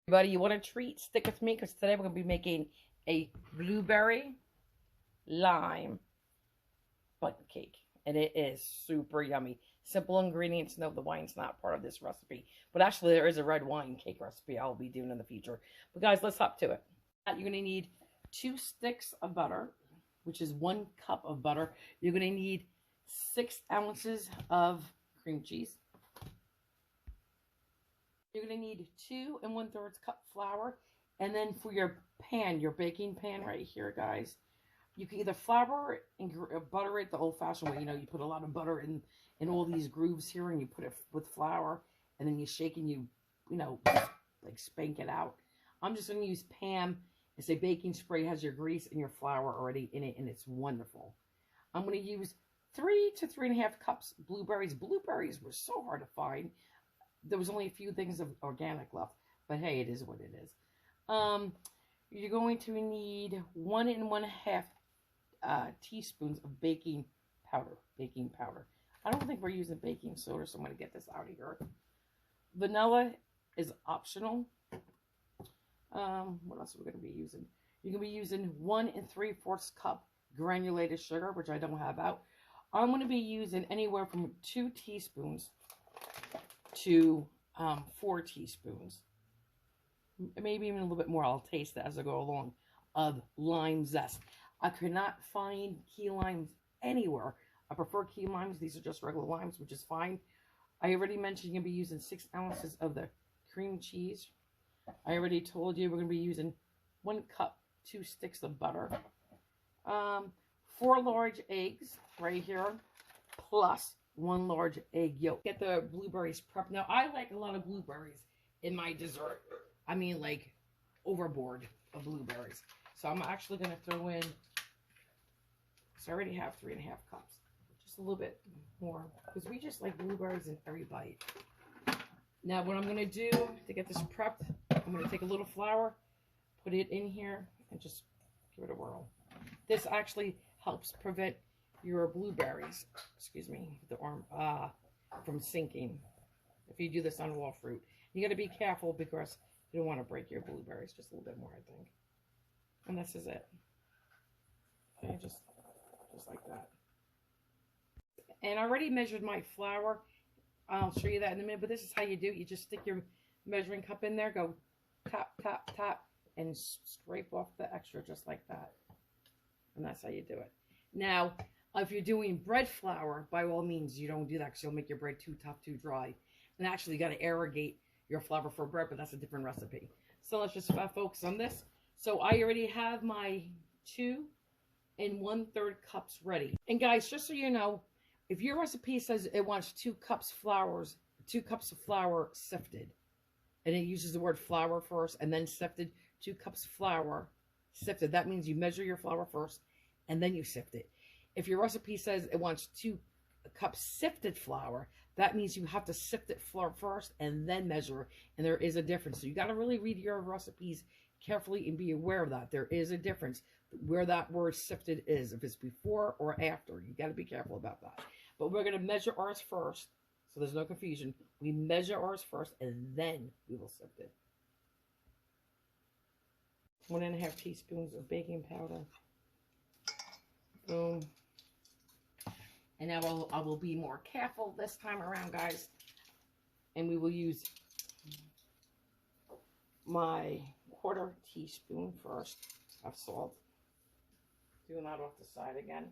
Everybody, you want a treat? Stick with me because today we're going to be making a blueberry lime bundt cake. And it is super yummy. Simple ingredients. No, the wine's not part of this recipe. But actually, there is a red wine cake recipe I'll be doing in the future. But guys, let's hop to it. You're going to need 2 sticks of butter, which is 1 cup of butter. You're going to need 6 ounces of cream cheese. You're going to need 2 1/3 cup flour. And then for your pan, your baking pan right here, guys, you can either flour it and butter it the old-fashioned way. You know, you put a lot of butter in all these grooves here, and you put it with flour, and then you shake and you know, like spank it out. I'm just going to use Pam. It's a baking spray. It has your grease and your flour already in it, and it's wonderful. I'm going to use 3 to 3.5 cups blueberries. Blueberries were so hard to find. There was only a few things of organic left, but hey, it is what it is. You're going to need 1 1/2 teaspoons of baking powder. I don't think we're using baking soda, so I'm going to get this out of here. Vanilla is optional. What else are we going to be using? You're going to be using 1 3/4 cup granulated sugar, which I don't have out. I'm going to be using anywhere from 2 teaspoons to 4 teaspoons, maybe even a little bit more. I'll taste that as I go along, of lime zest. I could not find key limes anywhere. I prefer key limes. These are just regular limes, which is fine. I already mentioned you're going to be using 6 ounces of the cream cheese. I already told you we're going to be using 1 cup, 2 sticks of butter, 4 large eggs right here, plus 1 large egg yolk. Get the blueberries prepped. Now, I like a lot of blueberries in my dessert. I mean, like, overboard of blueberries. So I'm actually going to throw in, so I already have 3.5 cups. Just a little bit more, because we just like blueberries in every bite. Now, what I'm going to do to get this prepped, I'm going to take a little flour, put it in here, and just give it a whirl. This actually helps prevent your blueberries, excuse me, the arm, from sinking. If you do this on raw fruit, you got to be careful because you don't want to break your blueberries. Just a little bit more, I think. And this is it. Okay, just like that. And I already measured my flour. I'll show you that in a minute. But this is how you do it. You just stick your measuring cup in there, go tap, tap, tap, and scrape off the extra just like that. And that's how you do it. Now, if you're doing bread flour, by all means, you don't do that because you'll make your bread too tough, too dry. And actually, you got to irrigate your flour for bread, but that's a different recipe. So let's just focus on this. So I already have my 2 1/3 cups ready. And guys, just so you know, if your recipe says it wants 2 cups of flour sifted, and it uses the word flour first and then sifted, 2 cups flour sifted, that means you measure your flour first and then you sift it. If your recipe says it wants 2 cups sifted flour, that means you have to sift it flour first and then measure, and there is a difference. So you got to really read your recipes carefully and be aware of that. There is a difference where that word sifted is, if it's before or after. You got to be careful about that. But we're going to measure ours first, so there's no confusion. We measure ours first, and then we will sift it. 1 1/2 teaspoons of baking powder. Boom. And now I will be more careful this time around, guys. And we will use my 1/4 teaspoon first of salt. Doing that off the side again.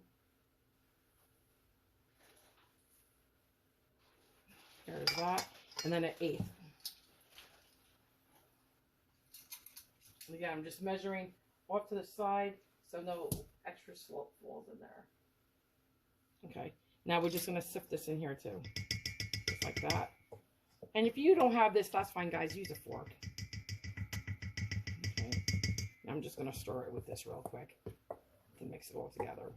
There's that. And then 1/8. And again, I'm just measuring off to the side so no extra salt falls in there. Okay, now we're just going to sift this in here too. Just like that. And if you don't have this, that's fine, guys. Use a fork. Okay, now I'm just going to stir it with this real quick to mix it all together.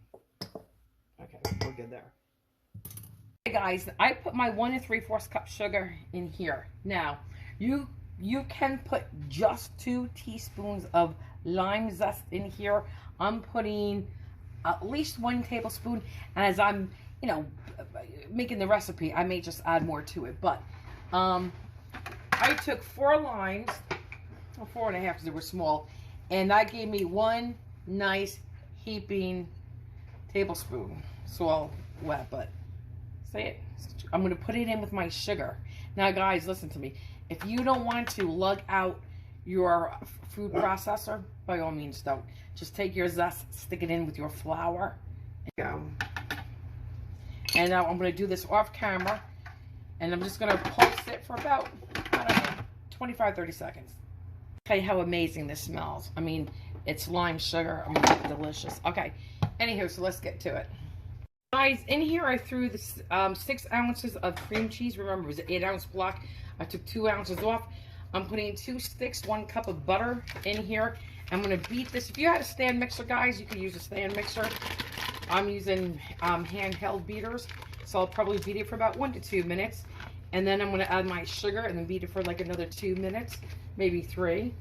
Okay, we're good there. Okay, guys, I put my 1 3/4 cup sugar in here. Now, you can put just 2 teaspoons of lime zest in here. I'm putting at least 1 tablespoon. As I'm, you know, making the recipe, I may just add more to it. But I took 4 limes. 4.5 because they were small. And that gave me one nice heaping tablespoon. It's all wet, but say it. I'm going to put it in with my sugar. Now, guys, listen to me. If you don't want to lug out your food processor, by all means don't. Just take your zest, stick it in with your flour, and go. And now I'm going to do this off camera, and I'm just going to pulse it for about, I don't know, 25-30 seconds. Okay, how amazing this smells. I mean, it's lime sugar. I mean, it's delicious. Okay, anywho, so let's get to it. Guys, in here I threw this 6 ounces of cream cheese. Remember, it was an 8-ounce block. I took 2 ounces off. I'm putting 2 sticks, 1 cup of butter in here. I'm going to beat this. If you had a stand mixer, guys, you could use a stand mixer. I'm using handheld beaters, so I'll probably beat it for about 1 to 2 minutes. And then I'm going to add my sugar and then beat it for like another 2 minutes, maybe 3.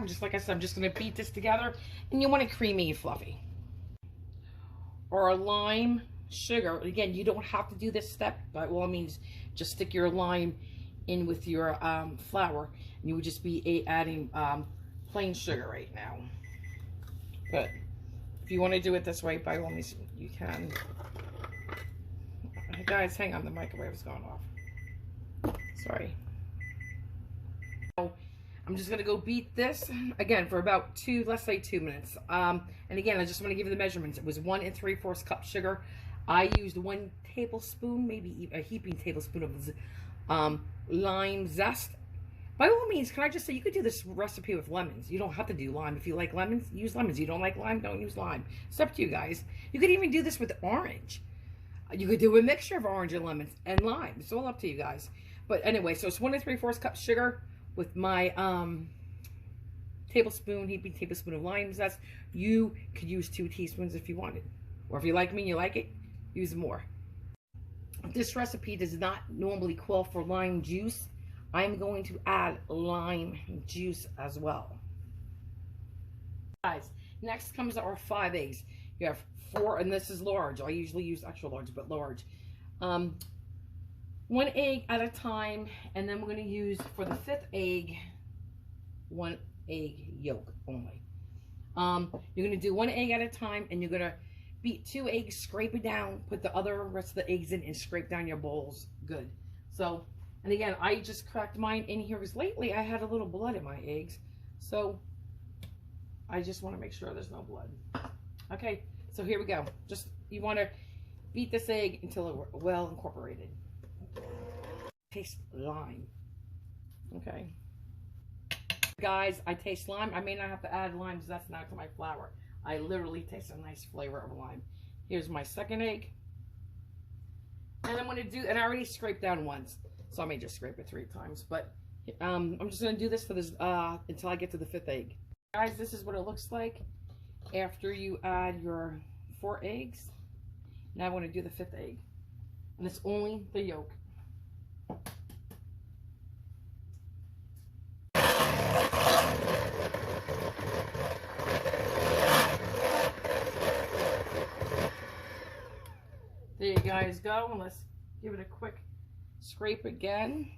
Just like I said, I'm just going to beat this together. And you want it creamy and fluffy. Or lime sugar. Again, you don't have to do this step. By all means, just stick your lime in with your flour. And you would just be adding plain sugar right now. But if you want to do it this way, by all means, you can. Guys, hang on. The microwave is going off. Sorry. I'm just going to go beat this, again, for about let's say 2 minutes. And again, I just want to give you the measurements. It was 1 3/4 cup sugar. I used 1 tablespoon, maybe a heaping tablespoon of lime zest. By all means, can I just say, you could do this recipe with lemons. You don't have to do lime. If you like lemons, use lemons. You don't like lime, don't use lime. It's up to you guys. You could even do this with orange. You could do a mixture of orange and lemons and lime. It's all up to you guys. But anyway, so it's 1 3/4 cup sugar with my heaping tablespoon of lime zest. You could use 2 teaspoons if you wanted. Or if you like me and you like it, use more. This recipe does not normally call for lime juice. I'm going to add lime juice as well. Guys, next comes our 5 eggs. You have 4, and this is large. I usually use extra large, but large. 1 egg at a time, and then we're going to use, for the 5th egg, 1 egg yolk only. You're going to do 1 egg at a time, and you're going to beat 2 eggs, scrape it down, put the rest of the eggs in, and scrape down your bowls. Good. So, and again, I just cracked mine in here because lately I had a little blood in my eggs. So, I just want to make sure there's no blood. Okay, so here we go. You want to beat this egg until it's well incorporated. Taste lime. Okay. Guys, I taste lime. I may not have to add lime zest now to my flour. I literally taste a nice flavor of lime. Here's my 2nd egg. And I'm going to do, and I already scraped down once, so I may just scrape it 3 times. But I'm just going to do this for this until I get to the 5th egg. Guys, this is what it looks like after you add your 4 eggs. Now I want to do the 5th egg. And it's only the yolk. There you guys go, and let's give it a quick scrape again.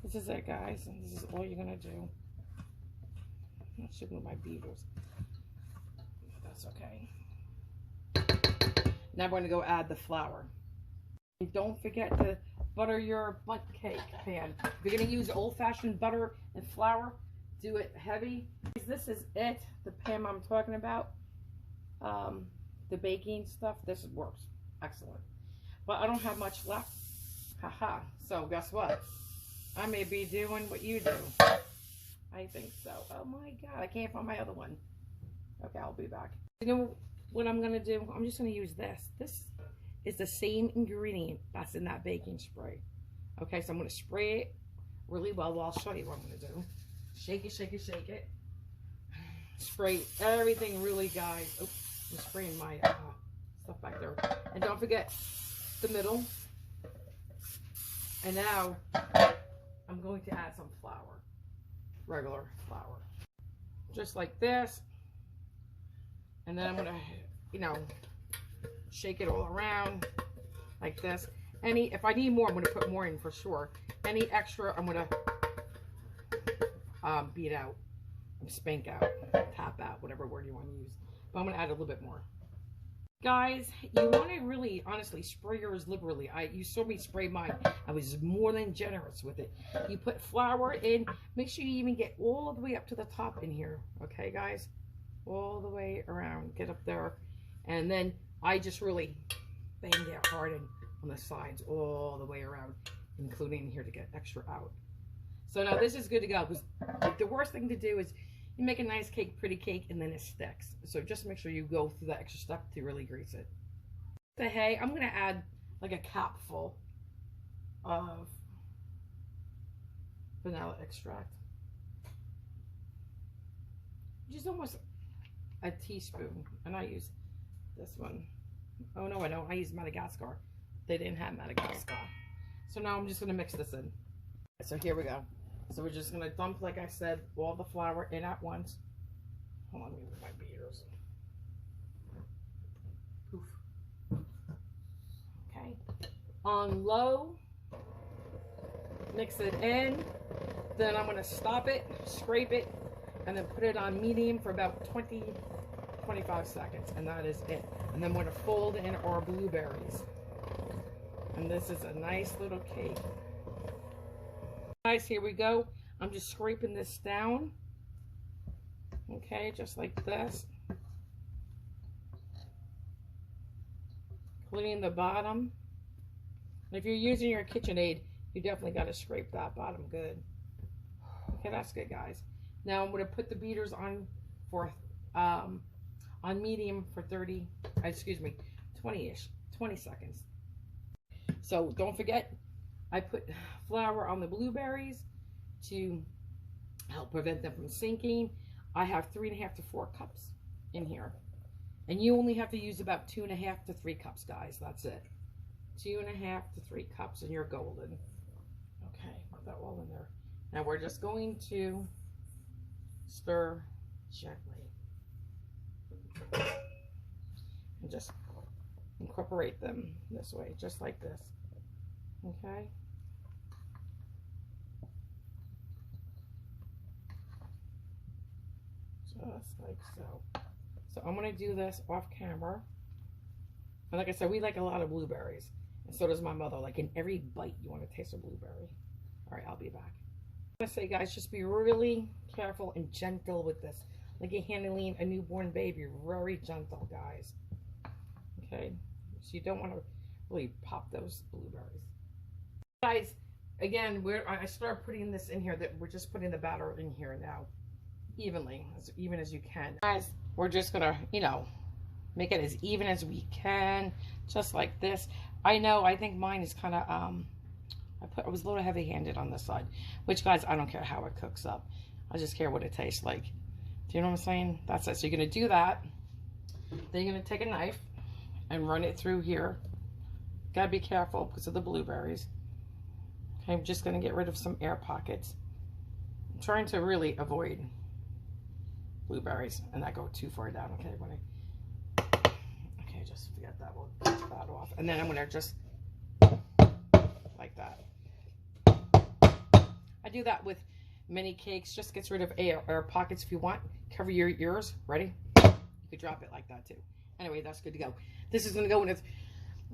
This is it, guys, and this is all you're gonna do. I should move my beavers. That's okay. Now we're gonna go add the flour. And don't forget to butter your bundt cake pan. If you're gonna use old-fashioned butter and flour, do it heavy. This is it, the pan I'm talking about. The baking stuff, this works excellent. But I don't have much left. Haha. So guess what? I may be doing what you do. I think so. Oh my god, I can't find my other one. Okay, I'll be back. You know what I'm gonna do? I'm just gonna use this. This is the same ingredient that's in that baking spray. Okay, so I'm gonna spray it really well. Well, I'll show you what I'm gonna do. Shake it, shake it, shake it. Spray everything really, guys. Oops. I'm spraying my stuff back there. And don't forget the middle. And now I'm going to add some flour. Regular flour. Just like this. And then I'm going to, shake it all around like this. If I need more, I'm going to put more in for sure. Any extra, I'm going to beat out, spank out, tap out, whatever word you want to use. But I'm going to add a little bit more. Guys, you want to really, honestly, spray yours liberally. You saw me spray mine. I was more than generous with it. You put flour in. Make sure you even get all the way up to the top in here. Okay, guys? All the way around. Get up there. And then I just really banged it hard on the sides all the way around, including here to get extra out. So now this is good to go. Because the worst thing to do is you make a nice cake, pretty cake, and then it sticks. So just make sure you go through that extra step to really grease it. The hay, I'm going to add like a capful of vanilla extract. Just almost a teaspoon. And I use this one. Oh no, I don't. I use Madagascar. They didn't have Madagascar. So now I'm just going to mix this in. So here we go. So we're just going to dump, like I said, all the flour in at once. Hold on, let me move my beaters. Poof. Okay. On low, mix it in. Then I'm going to stop it, scrape it, and then put it on medium for about 20-25 seconds. And that is it. And then we're going to fold in our blueberries. And this is a nice little cake. Guys, here we go. I'm just scraping this down. Okay, just like this. Cleaning the bottom. And if you're using your KitchenAid, you definitely got to scrape that bottom good. Okay, that's good, guys. Now I'm going to put the beaters on for on medium for 20-ish, 20 seconds. So don't forget, I put flour on the blueberries to help prevent them from sinking. I have 3.5 to 4 cups in here. And you only have to use about 2.5 to 3 cups, guys. That's it. 2.5 to 3 cups and you're golden. Okay, put that all in there. Now we're just going to stir gently. And just incorporate them this way, just like this. Okay. Just like so. So I'm going to do this off camera. And like I said, we like a lot of blueberries. And so does my mother. Like in every bite, you want to taste a blueberry. All right, I'll be back. I want to say, guys, just be really careful and gentle with this. Like you're handling a newborn baby. Very gentle, guys. Okay? So you don't want to really pop those blueberries. Guys, again, I start putting this in here. That we're just putting the batter in here now. Evenly, as even as you can. Guys, we're just gonna, make it as even as we can, just like this. I know, I think mine is kind of, I was a little heavy-handed on this side, which, guys, I don't care how it cooks up. I just care what it tastes like. Do you know what I'm saying? That's it. So you're gonna do that. Then you're gonna take a knife and run it through here. Gotta be careful because of the blueberries. Okay, I'm just gonna get rid of some air pockets. I'm trying to really avoid blueberries and not go too far down. Okay, just forget that. We'll push that off, and then I'm gonna just like that. I do that with many cakes. Just gets rid of air pockets if you want. Cover your ears. Ready? You could drop it like that too. Anyway, that's good to go. This is gonna go in a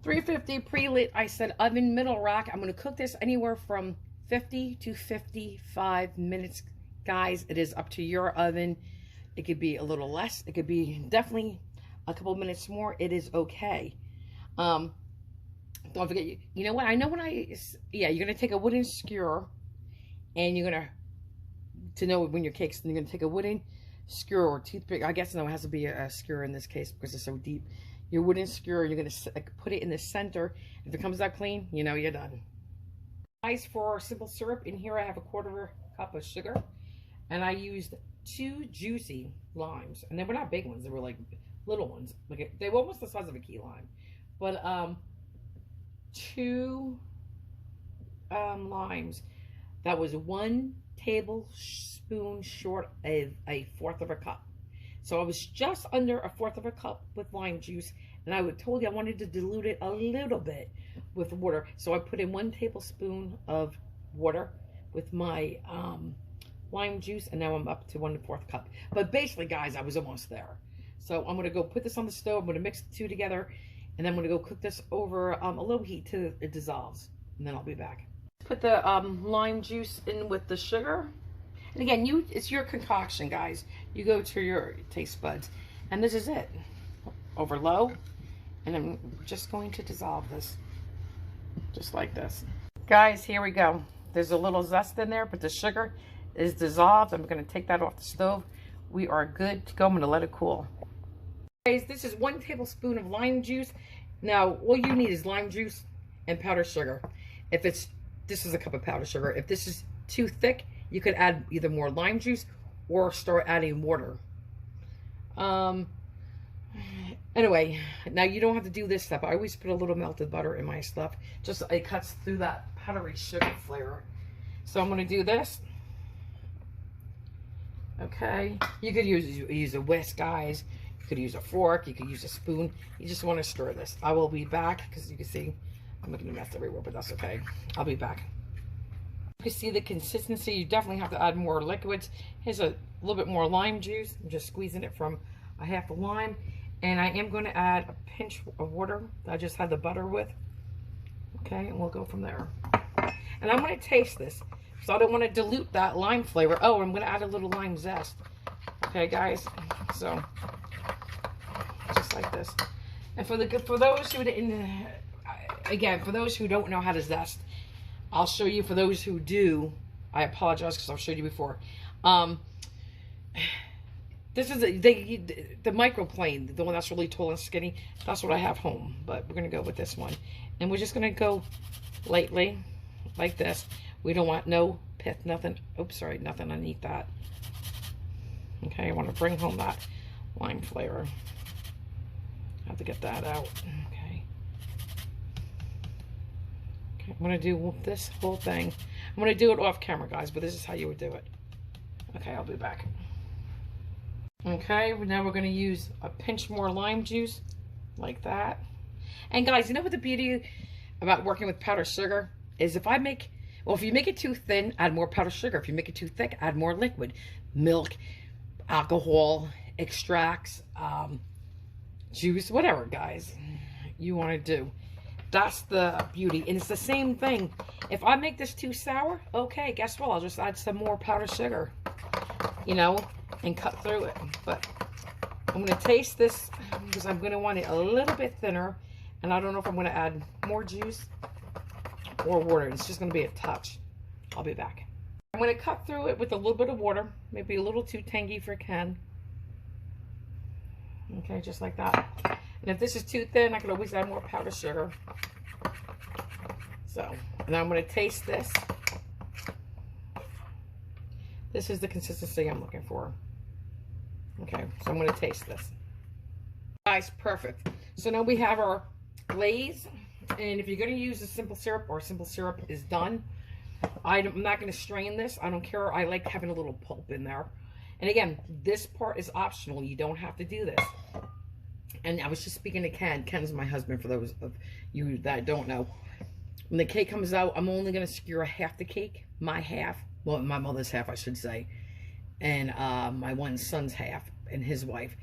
350 pre-lit. I said oven middle rack. I'm gonna cook this anywhere from 50 to 55 minutes, guys. It is up to your oven. It could be a little less. It could be definitely a couple minutes more. It is okay. Don't forget, you know what? I know you're going to take a wooden skewer and you're going to know when your cake's, you're going to take a wooden skewer or toothpick. I guess no, it has to be a skewer in this case because it's so deep. Your wooden skewer, you're going to put it in the center. If it comes out clean, you're done. Guys, for simple syrup, in here I have a 1/4 cup of sugar. And I used 2 juicy limes, and they were not big ones. They were like little ones. Like they were almost the size of a key lime, but 2 limes. That was 1 tablespoon short of a 1/4 cup. So I was just under a 1/4 cup with lime juice, and I told you I wanted to dilute it a little bit with water. So I put in 1 tablespoon of water with my lime juice, and now I'm up to 1/4 cup. But basically, guys, I was almost there. So I'm going to go put this on the stove. I'm going to mix the two together, and then I'm going to go cook this over a low heat till it dissolves, and then I'll be back. Put the lime juice in with the sugar. And again, it's your concoction, guys. You go to your taste buds. And this is it. Over low. And I'm just going to dissolve this. Just like this. Guys, here we go. There's a little zest in there, but the sugar is dissolved. I'm going to take that off the stove. We are good to go. I'm going to let it cool. Guys, this is 1 tablespoon of lime juice. Now, all you need is lime juice and powdered sugar. This is a cup of powdered sugar. If this is too thick, you could add either more lime juice or start adding water. Anyway, now you don't have to do this stuff. I always put a little melted butter in my stuff. Just it cuts through that powdery sugar flavor. So I'm going to do this. Okay. You could use a whisk, guys. You could use a fork. You could use a spoon. You just want to stir this. I will be back because you can see I'm looking a mess everywhere, but that's okay. I'll be back. You can see the consistency. You definitely have to add more liquids. Here's a little bit more lime juice. I'm just squeezing it from a half a lime. And I am going to add a pinch of water that I just had the butter with. Okay, and we'll go from there. And I'm going to taste this. So I don't want to dilute that lime flavor. Oh, I'm going to add a little lime zest. Okay, guys. So, just like this. And for those who didn't, again, for those who don't know how to zest, I'll show you. For those who do, I apologize because I've showed you before. This is the microplane, the one that's really tall and skinny. That's what I have home, but we're going to go with this one. And we're just going to go lightly, like this. We don't want no pith, nothing. Oops, sorry, nothing underneath that. Okay, I want to bring home that lime flavor. I have to get that out. Okay. Okay, I'm going to do this whole thing. I'm going to do it off camera, guys, but this is how you would do it. Okay, I'll be back. Okay, now we're going to use a pinch more lime juice, like that. And guys, you know what the beauty about working with powdered sugar is? If you make it too thin, add more powdered sugar. If you make it too thick, add more liquid. Milk, alcohol, extracts, juice, whatever, guys, you want to do. That's the beauty. And it's the same thing. If I make this too sour, okay, guess what? I'll just add some more powdered sugar, you know, and cut through it. But I'm going to taste this because I'm going to want it a little bit thinner. And I don't know if I'm going to add more juice or water. It's just going to be a touch. I'll be back. I'm going to cut through it with a little bit of water. Maybe a little too tangy for Ken. Okay, just like that. And if this is too thin, I can always add more powdered sugar. So, and I'm going to taste this. This is the consistency I'm looking for. Okay, so I'm going to taste this. Guys, perfect. So now we have our glaze. And if you're going to use a simple syrup, or simple syrup is done, I'm not going to strain this. I don't care. I like having a little pulp in there. And again, this part is optional. You don't have to do this. And I was just speaking to Ken. Ken's my husband, for those of you that don't know. When the cake comes out, I'm only going to skewer half the cake. My half. Well, my mother's half, I should say. And my one son's half and his wife.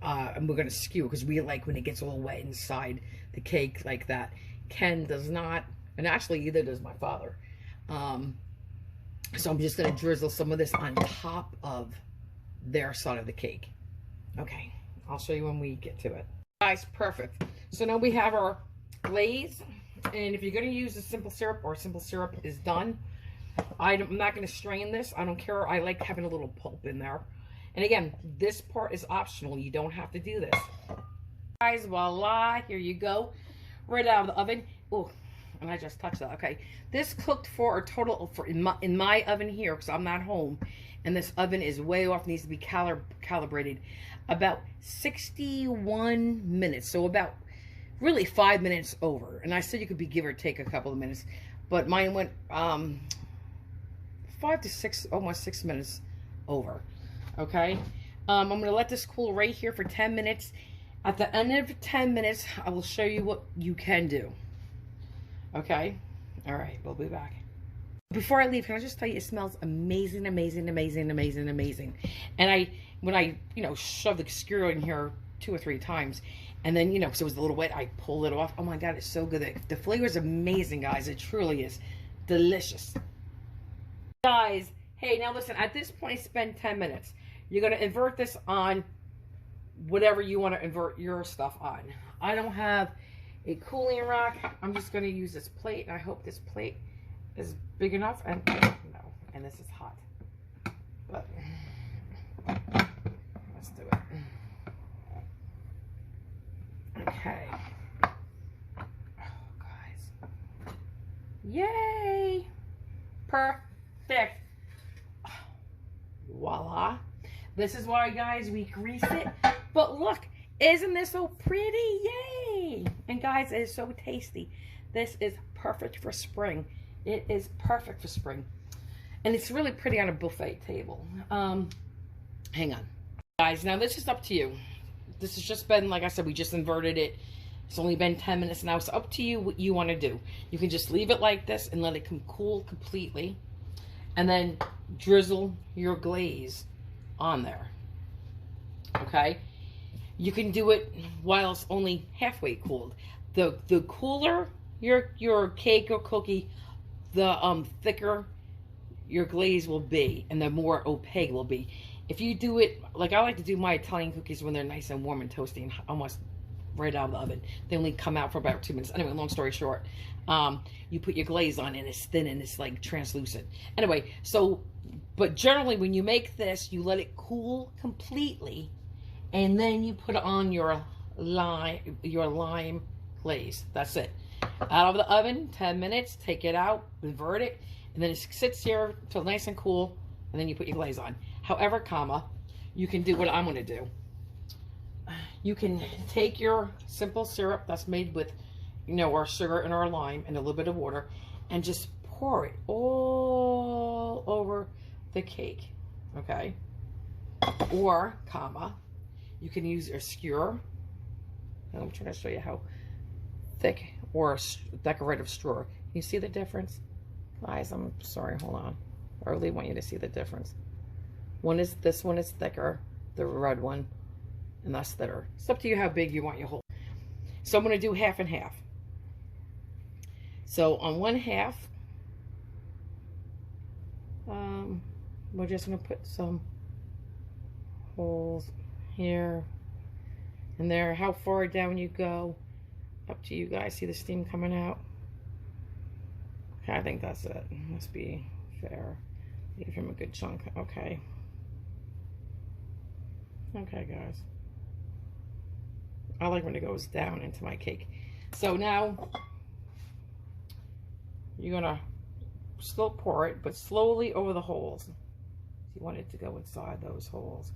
And we're going to skewer because we like when it gets all wet inside the cake like that. Ken does not. And actually, either does my father. So I'm just going to drizzle some of this on top of their side of the cake. Okay. I'll show you when we get to it. Guys, perfect. So now we have our glaze. And if you're going to use a simple syrup, or simple syrup is done, I'm not going to strain this. I don't care. I like having a little pulp in there. And again, this part is optional. You don't have to do this. Guys, voila. Here you go. Right out of the oven. Oh, and I just touched that. Okay. This cooked for a total, in my oven here, because I'm not home, and this oven is way off, needs to be calibrated, about 61 minutes. So about really 5 minutes over. And I said you could be give or take a couple of minutes, but mine went 5 to 6, almost 6 minutes over. Okay. I'm going to let this cool right here for 10 minutes. At the end of 10 minutes, I will show you what you can do. Okay. All right. We'll be back. Before I leave, can I just tell you, it smells amazing, amazing, amazing, amazing, amazing. And when I, shove the skewer in here 2 or 3 times, and then, because it was a little wet, I pulled it off. Oh my God, it's so good. The flavor is amazing, guys. It truly is delicious. Guys, hey, now listen, at this point, spend 10 minutes. You're going to invert this on whatever you want to invert your stuff on. I don't have a cooling rack. I'm just going to use this plate. I hope this plate is big enough. And no, and this is hot. But let's do it. Okay. Oh, guys. Yay! Perfect. Voila. This is why, guys, we grease it. But look, isn't this so pretty? Yay! And guys, it is so tasty. This is perfect for spring. It is perfect for spring. And it's really pretty on a buffet table. Hang on. Guys, now this is up to you. This has just been, like I said, we just inverted it. It's only been 10 minutes now. It's up to you what you want to do. You can just leave it like this and let it cool completely. And then drizzle your glaze on there. Okay? You can do it while it's only halfway cooled. The cooler your cake or cookie, the thicker your glaze will be, and the more opaque will be. If you do it, like I like to do my Italian cookies when they're nice and warm and toasty and almost right out of the oven. They only come out for about 2 minutes. Anyway, long story short, you put your glaze on and it's thin and it's like translucent. Anyway, but generally when you make this, you let it cool completely, and then you put on your lime glaze. That's it. Out of the oven, 10 minutes, take it out, invert it, and then it sits here till nice and cool, and then you put your glaze on. However, you can do what I'm going to do. You can take your simple syrup that's made with, our sugar and our lime and a little bit of water, and just pour it all over the cake, okay? Or, you can use a skewer. I'm trying to show you how thick or decorative straw. You see the difference? Guys, I'm sorry, hold on. I really want you to see the difference. This one is thicker, the red one, and that's thinner. It's up to you how big you want your hole. So I'm going to do half and half. So on one half, we're just going to put some holes here and there. How far down you go, up to you guys. See the steam coming out? Okay, I think that's it. Must be fair. Leave him a good chunk. Okay. Okay, guys. I like when it goes down into my cake. So now you're gonna still pour it, but slowly over the holes. You want it to go inside those holes.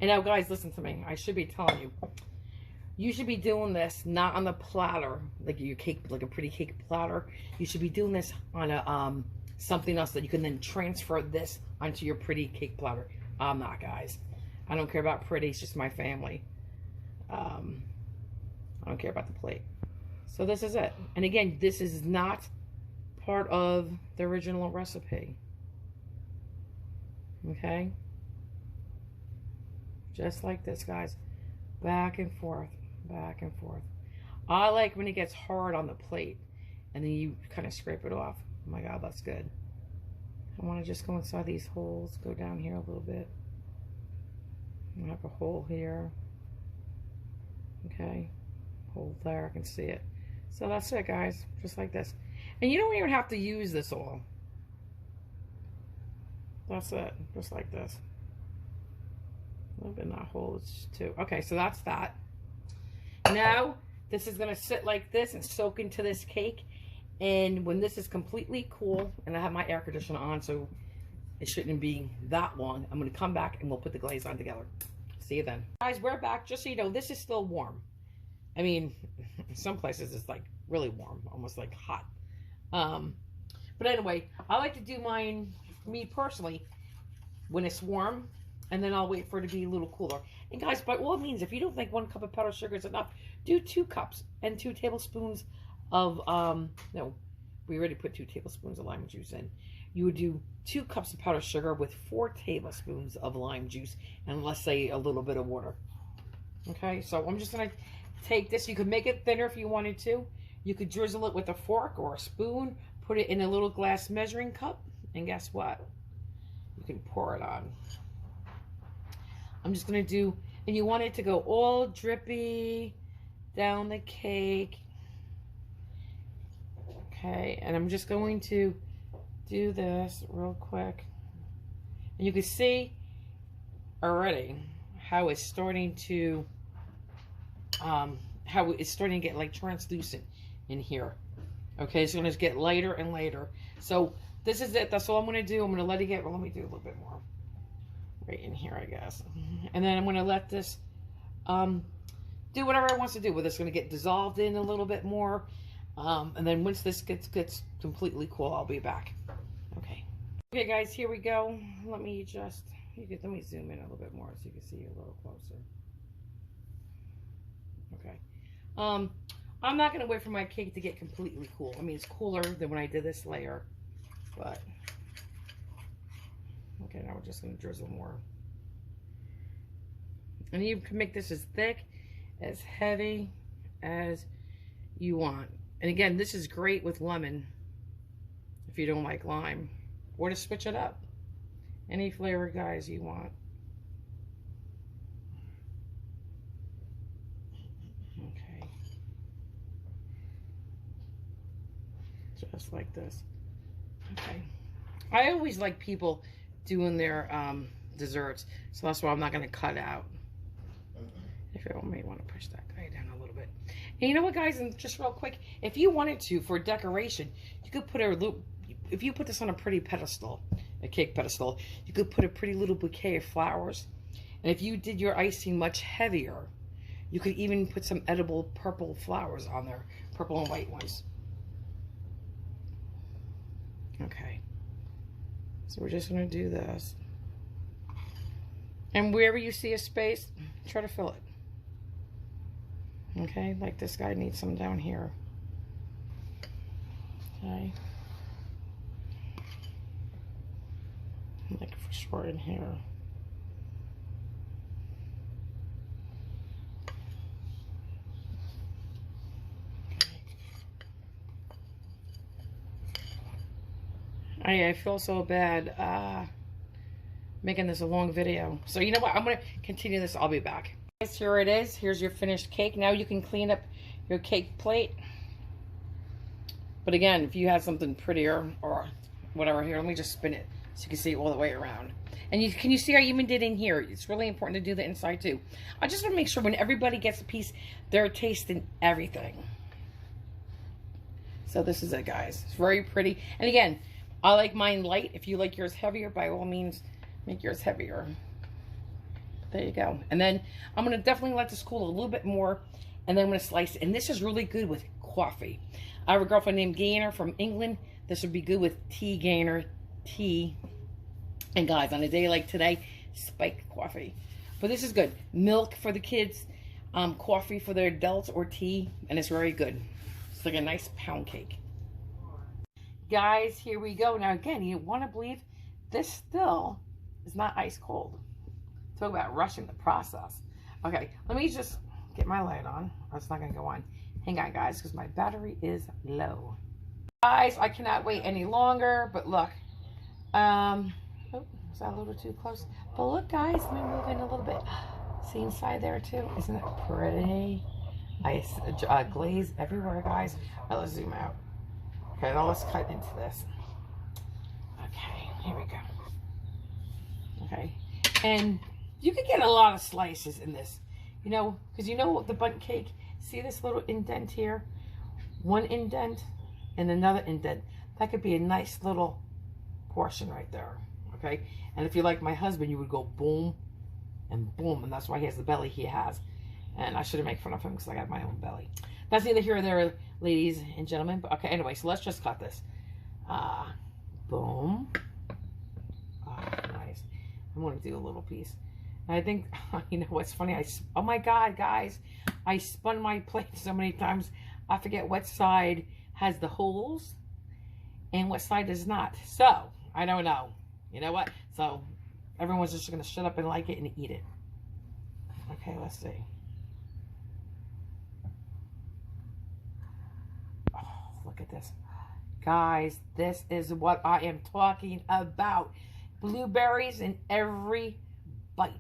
And now, guys, listen to me. I should be telling you. You should be doing this not on the platter, like your cake, like a pretty cake platter. You should be doing this on a something else that you can then transfer this onto your pretty cake platter. I'm not, guys. I don't care about pretty. It's just my family. I don't care about the plate. So this is it. And again, this is not part of the original recipe. Okay? Just like this, guys. Back and forth. Back and forth. I like when it gets hard on the plate and then you kind of scrape it off. Oh my God, that's good. I want to just go inside these holes. Go down here a little bit. I have a hole here. Okay. Hole there. I can see it. So that's it, guys. Just like this. And you don't even have to use this all. That's it. Just like this. A little bit in that hole too. Okay, so that's that. Now, this is going to sit like this and soak into this cake. And when this is completely cool, and I have my air conditioner on, so it shouldn't be that long, I'm going to come back and we'll put the glaze on together. See you then. Guys, we're back. Just so you know, this is still warm. I mean, in some places it's like really warm, almost like hot. But anyway, I like to do mine, me personally, when it's warm, and then I'll wait for it to be a little cooler. And guys, by all means, if you don't think 1 cup of powdered sugar is enough, do 2 cups and 2 tablespoons of we already put 2 tablespoons of lime juice in. You would do 2 cups of powdered sugar with 4 tablespoons of lime juice, and let's say a little bit of water. Okay, so I'm just gonna take this. You could make it thinner if you wanted to. You could drizzle it with a fork or a spoon, put it in a little glass measuring cup, and guess what? You can pour it on. I'm just gonna do, and you want it to go all drippy down the cake. Okay, and I'm just going to do this real quick. And you can see already how it's starting to get like translucent in here. Okay, it's gonna get lighter and lighter. So this is it. That's all I'm gonna do. I'm gonna let it get, well, let me do a little bit more right in here, I guess. And then I'm gonna let this do whatever it wants to do. Whether it's gonna get dissolved in a little bit more. And then once this gets completely cool, I'll be back. Okay. Okay, guys, here we go. Let me zoom in a little bit more so you can see a little closer. Okay. I'm not gonna wait for my cake to get completely cool. I mean, it's cooler than when I did this layer, but okay. Now we're just gonna drizzle more, and you can make this as thick, as heavy as you want. And again, this is great with lemon if you don't like lime, or to switch it up. Any flavor, guys, you want. Okay. Just like this. Okay. I always like people doing their desserts, so that's why I'm not going to cut out. If you may want to push that guy down a little bit. And you know what, guys, and just real quick, if you wanted to, for decoration, you could put if you put this on a pretty pedestal, a cake pedestal, you could put a pretty little bouquet of flowers. And if you did your icing much heavier, you could even put some edible purple flowers on there, purple and white ones. Okay. So we're just going to do this. And wherever you see a space, try to fill it. Okay, like this guy needs some down here. Okay. Like for sure in here. I feel so bad making this a long video. So you know what? I'm going to continue this. I'll be back. Guys, here it is. Here's your finished cake. Now you can clean up your cake plate. But again, if you have something prettier or whatever, here, let me just spin it so you can see it all the way around. And can you see I even did in here? It's really important to do the inside too. I just want to make sure when everybody gets a piece, they're tasting everything. So this is it, guys. It's very pretty. And again, I like mine light. If you like yours heavier, by all means, make yours heavier. There you go. And then I'm going to definitely let this cool a little bit more. And then I'm going to slice it. And this is really good with coffee. I have a girlfriend named Gaynor from England. This would be good with tea, Gaynor, tea. And guys, on a day like today, spiked coffee. But this is good. Milk for the kids, coffee for the adults, or tea. And it's very good. It's like a nice pound cake. Guys, here we go. Now again, you want to believe this still is not ice cold. Talk about rushing the process. Okay, let me just get my light on. Oh, it's not going to go on. Hang on, guys, because my battery is low. Guys, I cannot wait any longer, but look. Oh, is that a little too close? But look, guys, let me move in a little bit. See inside there, too? Isn't it pretty? Ice glaze everywhere, guys. Now let's zoom out. Okay, now let's cut into this. Okay, here we go. Okay, and you could get a lot of slices in this, you know, because you know the bundt cake, see this little indent here? One indent and another indent. That could be a nice little portion right there, okay? And if you're like my husband, you would go boom and boom, and that's why he has the belly he has. And I shouldn't make fun of him because I got my own belly. That's neither here or there, ladies and gentlemen. But okay, anyway, so let's just cut this. Boom. Nice. I'm going to do a little piece. And I think, you know what's funny? Oh my God, guys. I spun my plate so many times. I forget what side has the holes and what side is not. So, I don't know. You know what? So, everyone's just going to shut up and like it and eat it. Okay, let's see. Oh, look at this. Guys, this is what I am talking about. Blueberries in every bite.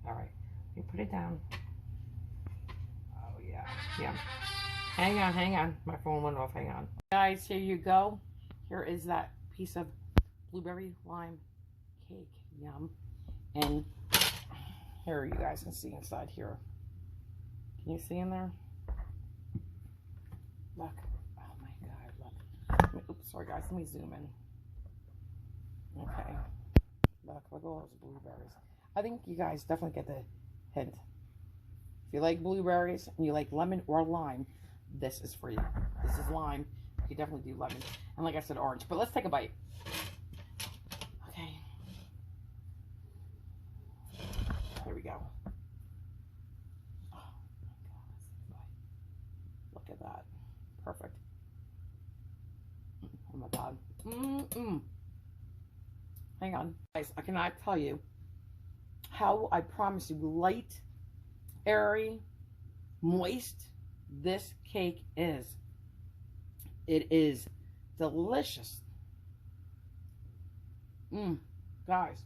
All right, you put it down. Oh, yeah. Yeah. Hang on. My phone went off. Hang on. Guys, here you go. Here is that piece of blueberry lime cake. Yum. And here you guys can see inside here. Can you see in there? Look. Oh my God, look. Oops, sorry guys, let me zoom in. Okay. Look at all those blueberries. I think you guys definitely get the hint. If you like blueberries and you like lemon or lime, this is for you. This is lime. You definitely do lemon. And like I said, orange. But let's take a bite. Okay. Here we go. Oh my God. Look at that. Perfect. Oh my God. Hang on. Guys, I cannot tell you how, I promise you, light, airy, moist this cake is. It is delicious. Guys,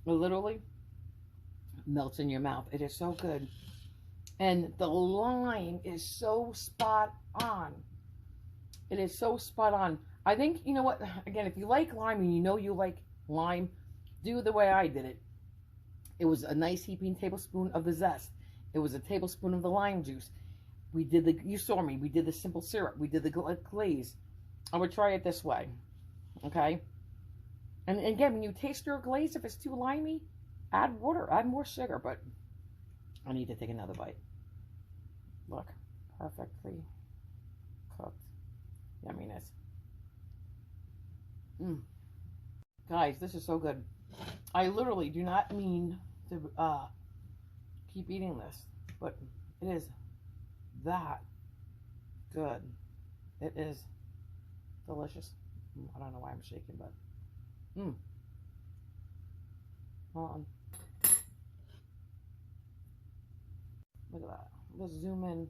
it literally melts in your mouth. It is so good. And the lime is so spot on. It is so spot on. I think, you know what, again, if you like lime and you know you like lime, do the way I did it. It was a nice heaping tablespoon of the zest. It was a tablespoon of the lime juice. We did the, you saw me, we did the simple syrup. We did the glaze. I would try it this way, okay? And again, when you taste your glaze, if it's too limey, add water, add more sugar, but I need to take another bite. Look, perfectly cooked. Yumminess. Guys, this is so good. I literally do not mean to keep eating this, but it is that good. It is delicious. I don't know why I'm shaking, but hold on. Look at that. Let's zoom in.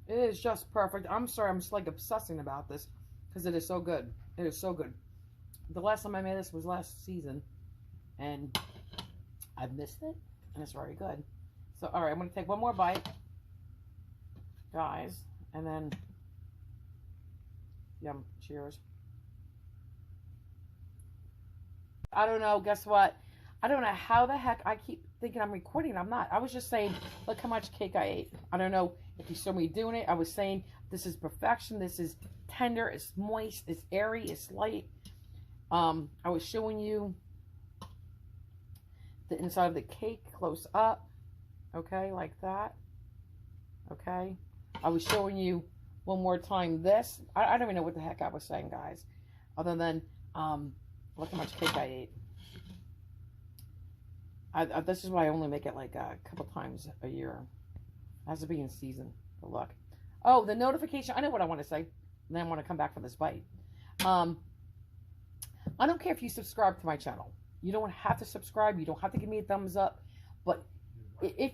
It is just perfect. I'm sorry, I'm just like obsessing about this because it is so good. It is so good. The last time I made this was last season, and I've missed it, and it's very good. So, all right, I'm going to take one more bite, guys, and then, yum, cheers. I don't know, guess what? I don't know how the heck I keep thinking I'm recording. I'm not. I was just saying, look how much cake I ate. I don't know if you saw me doing it. I was saying, this is perfection. This is tender. It's moist. It's airy. It's light. I was showing you the inside of the cake close up. Okay, like that. Okay. I was showing you one more time this. I don't even know what the heck I was saying, guys. Other than, look how much cake I ate. This is why I only make it like a couple times a year. It has to be in season. But look. Oh, the notification. I know what I want to say. And then I want to come back for this bite. I don't care if you subscribe to my channel. You don't have to subscribe. You don't have to give me a thumbs up. But if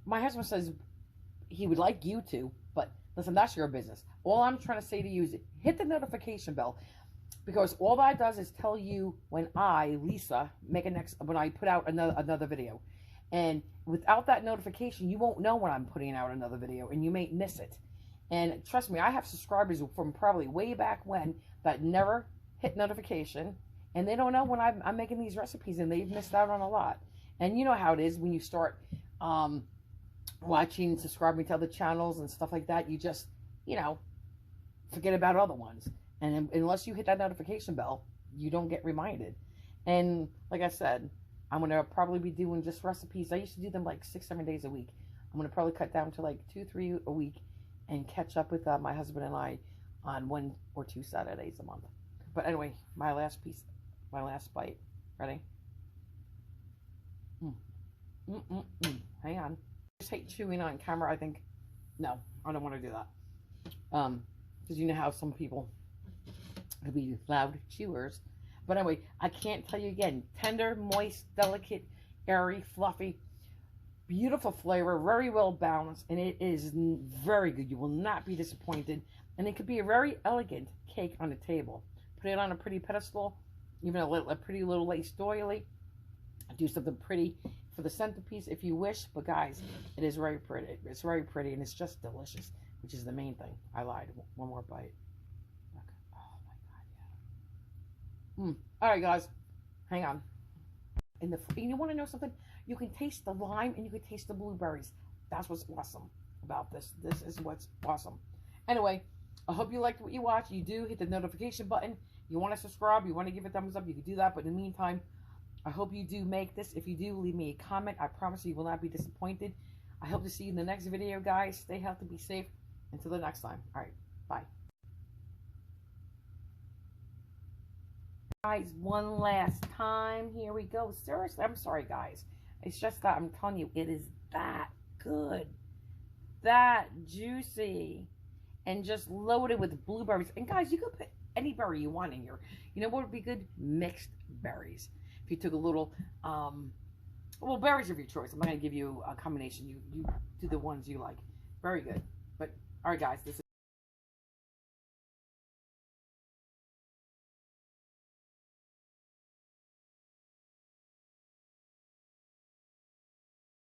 my husband says he would like you to, but listen, that's your business. All I'm trying to say to you is hit the notification bell, because all that does is tell you when I, Lisa, when I put out another video. And without that notification, you won't know when I'm putting out another video, and you may miss it. And trust me, I have subscribers from probably way back when that never hit notification, and they don't know when I'm making these recipes, and they've missed out on a lot. And you know how it is when you start watching, subscribing to other channels and stuff like that. You just, you know, forget about other ones. And unless you hit that notification bell, you don't get reminded. And like I said, I'm going to probably be doing just recipes. I used to do them like 6-7 days a week. I'm going to probably cut down to like 2-3 a week and catch up with my husband and I on 1 or 2 Saturdays a month. But anyway, my last bite. Ready? Hang on. I just hate chewing on camera, I think. No, I don't want to do that. Because you know how some people It'll be loud chewers. But anyway, I can't tell you again. Tender, moist, delicate, airy, fluffy, beautiful flavor, very well balanced, and it is very good. You will not be disappointed. And it could be a very elegant cake on the table. Put it on a pretty pedestal, even a pretty little lace doily. Do something pretty for the centerpiece if you wish. But guys, it is very pretty. It's very pretty, and it's just delicious, which is the main thing. I lied. One more bite. Oh my God, yeah. All right, guys, hang on. And you want to know something? You can taste the lime and you can taste the blueberries. That's what's awesome about this. This is what's awesome. Anyway, I hope you liked what you watched. You do hit the notification button. You want to subscribe, you want to give a thumbs up, you can do that. But in the meantime, I hope you do make this. If you do, leave me a comment. I promise you will not be disappointed. I hope to see you in the next video, guys. Stay healthy, be safe. Until the next time. All right, bye. Guys, one last time. Here we go. Seriously, I'm sorry, guys. It's just that I'm telling you, it is that good, that juicy, and just loaded with blueberries. And guys, you could put any berry you want in here. You know what would be good? Mixed berries. If you took a little, well, berries of your choice. I'm not going to give you a combination. You do the ones you like. Very good. But, all right, guys, this is